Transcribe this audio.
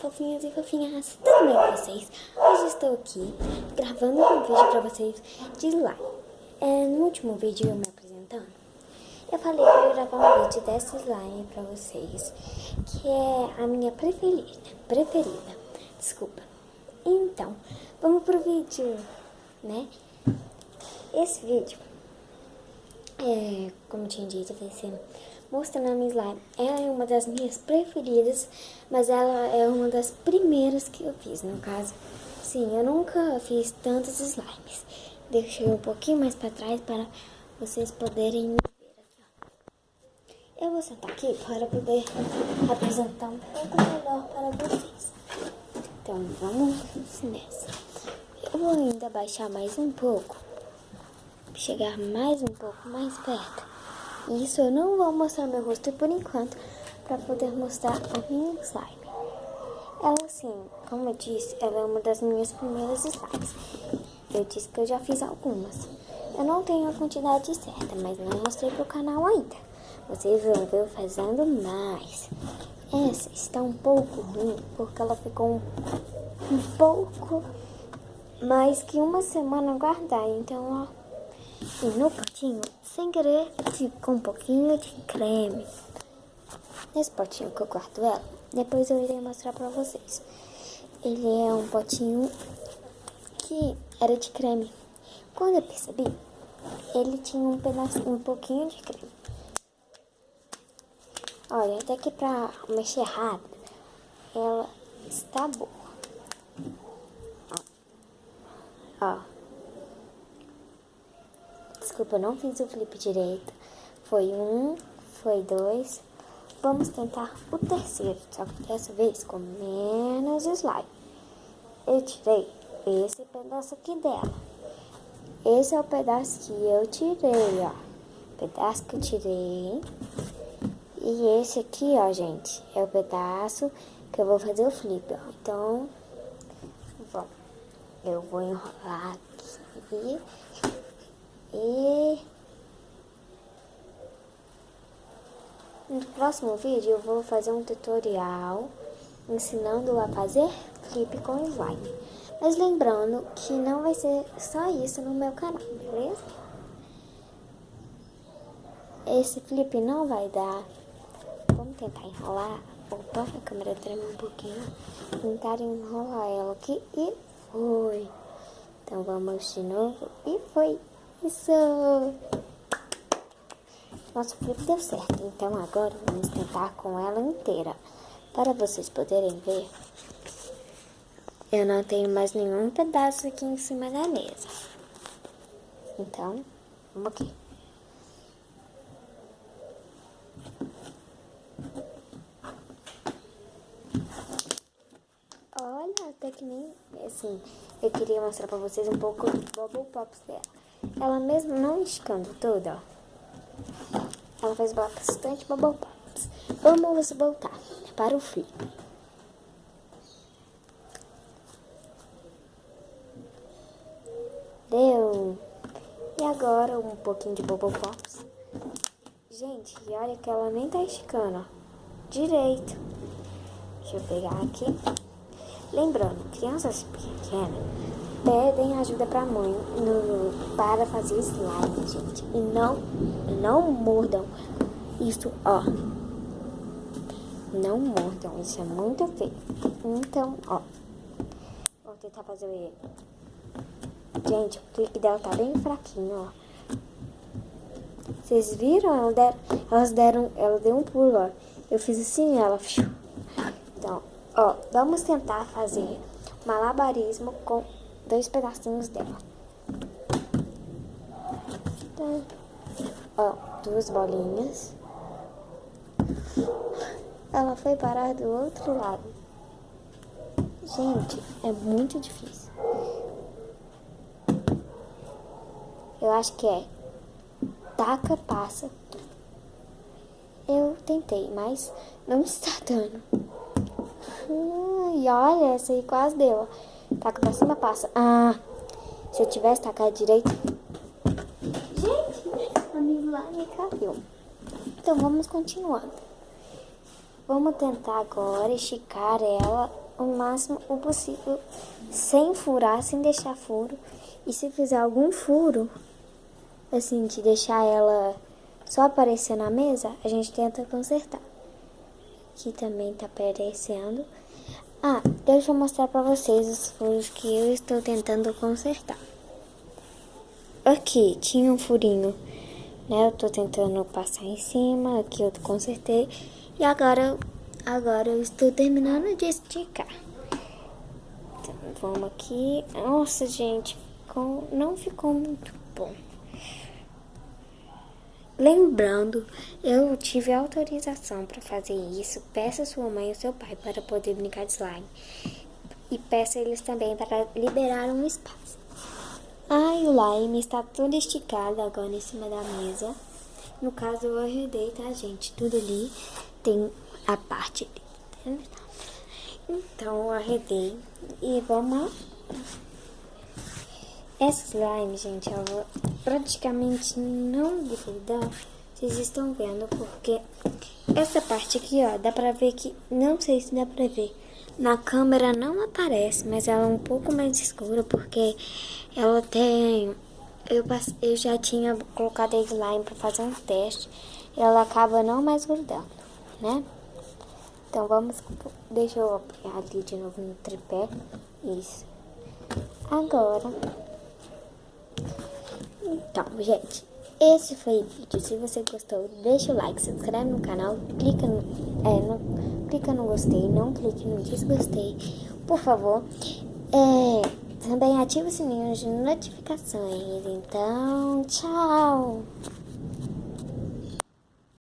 fofinhas e fofinhas, tudo bem com vocês? Hoje estou aqui gravando um vídeo pra vocês de slime. No último vídeo eu me apresentando, eu falei pra eu gravar um vídeo dessa slime pra vocês, que é a minha preferida, desculpa. Então, vamos pro vídeo, né? Esse vídeo, como eu tinha dito, vai ser mostrando a minha slime. Ela é uma das minhas preferidas, mas ela é uma das primeiras que eu fiz, no caso. Sim, eu nunca fiz tantos slimes. Deixei um pouquinho mais pra trás para vocês poderem me ver aqui, ó. Eu vou sentar aqui para poder apresentar um pouco melhor para vocês. Então, vamos nessa. Eu vou ainda baixar mais um pouco, chegar mais um pouco mais perto. Isso eu não vou mostrar meu rosto por enquanto, para poder mostrar a minha slime. Ela, assim, como eu disse, ela é uma das minhas primeiras slimes. Eu disse que eu já fiz algumas. Eu não tenho a quantidade certa, mas não mostrei pro canal ainda. Vocês vão ver eu fazendo mais. Essa está um pouco ruim, porque ela ficou um pouco mais que uma semana guardada. Então, ó. E no potinho, sem querer, ficou um pouquinho de creme. Nesse potinho que eu guardo ela, depois eu irei mostrar pra vocês. Ele é um potinho que era de creme. Quando eu percebi, ele tinha um pouquinho de creme. Olha, até que pra mexer rápido, ela está boa. Ó. Desculpa, eu não fiz o flip direito. Foi um, foi dois. Vamos tentar o terceiro, só que dessa vez com menos slime. Eu tirei esse pedaço aqui dela. Esse é o pedaço que eu tirei, ó. Pedaço que eu tirei. E esse aqui, ó, gente, é o pedaço que eu vou fazer o flip, ó. Então, vamos. Eu vou enrolar aqui. E no próximo vídeo eu vou fazer um tutorial ensinando a fazer flip com slime. Mas lembrando que não vai ser só isso no meu canal, beleza? Esse flip não vai dar. Vamos tentar enrolar. Opa, a câmera treme um pouquinho. Tentar enrolar ela aqui e foi. Então vamos de novo e foi. Isso! Nosso flip deu certo, então agora vamos tentar com ela inteira. Para vocês poderem ver, eu não tenho mais nenhum pedaço aqui em cima da mesa. Então, vamos aqui. Olha, até que nem, assim, eu queria mostrar pra vocês um pouco do Bubble Pops dela. Ela mesmo não esticando tudo, ó. Ela faz bastante Bubble Pops. Vamos voltar para o flip. Deu. E agora um pouquinho de Bubble Pops. Gente, olha que ela nem tá esticando, ó. Direito. Deixa eu pegar aqui. Lembrando, crianças pequenas pedem ajuda pra mãe para fazer slime, gente. E não mordam isso, ó. Não mordam, isso é muito feio. Então, ó. Vou tentar fazer ele. Gente, o clique dela tá bem fraquinho, ó. Vocês viram? Ela deu um pulo, ó. Eu fiz assim, ela... Então, ó, vamos tentar fazer malabarismo com 2 pedacinhos dela. Então, ó, 2 bolinhas. Ela foi parar do outro lado. Gente, é muito difícil. Eu acho que é taca, passa. Eu tentei, mas não está dando. E olha, essa aí quase deu. Taca pra cima, passa. Ah, se eu tivesse tacado direito. Gente, a minha slime caiu. Então vamos continuando. Vamos tentar agora esticar ela o máximo o possível sem furar, sem deixar furo. E se fizer algum furo, assim, de deixar ela só aparecer na mesa, a gente tenta consertar. Aqui também tá aparecendo. Ah, deixa eu mostrar pra vocês os furos que eu estou tentando consertar. Aqui tinha um furinho, né? Eu tô tentando passar em cima, aqui eu consertei. E agora eu estou terminando de esticar. Então, vamos aqui. Nossa, gente, não ficou muito bom. Lembrando, eu tive autorização para fazer isso. Peça sua mãe e seu pai para poder brincar de slime. E peça eles também para liberar um espaço. Ai, o slime está todo esticado agora em cima da mesa. No caso, eu arredei, tá, gente? Tudo ali tem a parte ali. Então, eu arredei. E vamos lá. Essa slime, gente, ela praticamente não gruda. Vocês estão vendo, porque essa parte aqui, ó, dá pra ver que... Não sei se dá pra ver. Na câmera não aparece, mas ela é um pouco mais escura, porque ela tem... Eu já tinha colocado a slime pra fazer um teste. E ela acaba não mais grudando, né? Então, vamos... Deixa eu apoiar ali de novo no tripé. Isso. Agora... Então, gente, esse foi o vídeo. Se você gostou, deixa o like, se inscreve no canal, clica no gostei, não clique no desgostei, por favor. Também ativa o sininho de notificações. Então, tchau!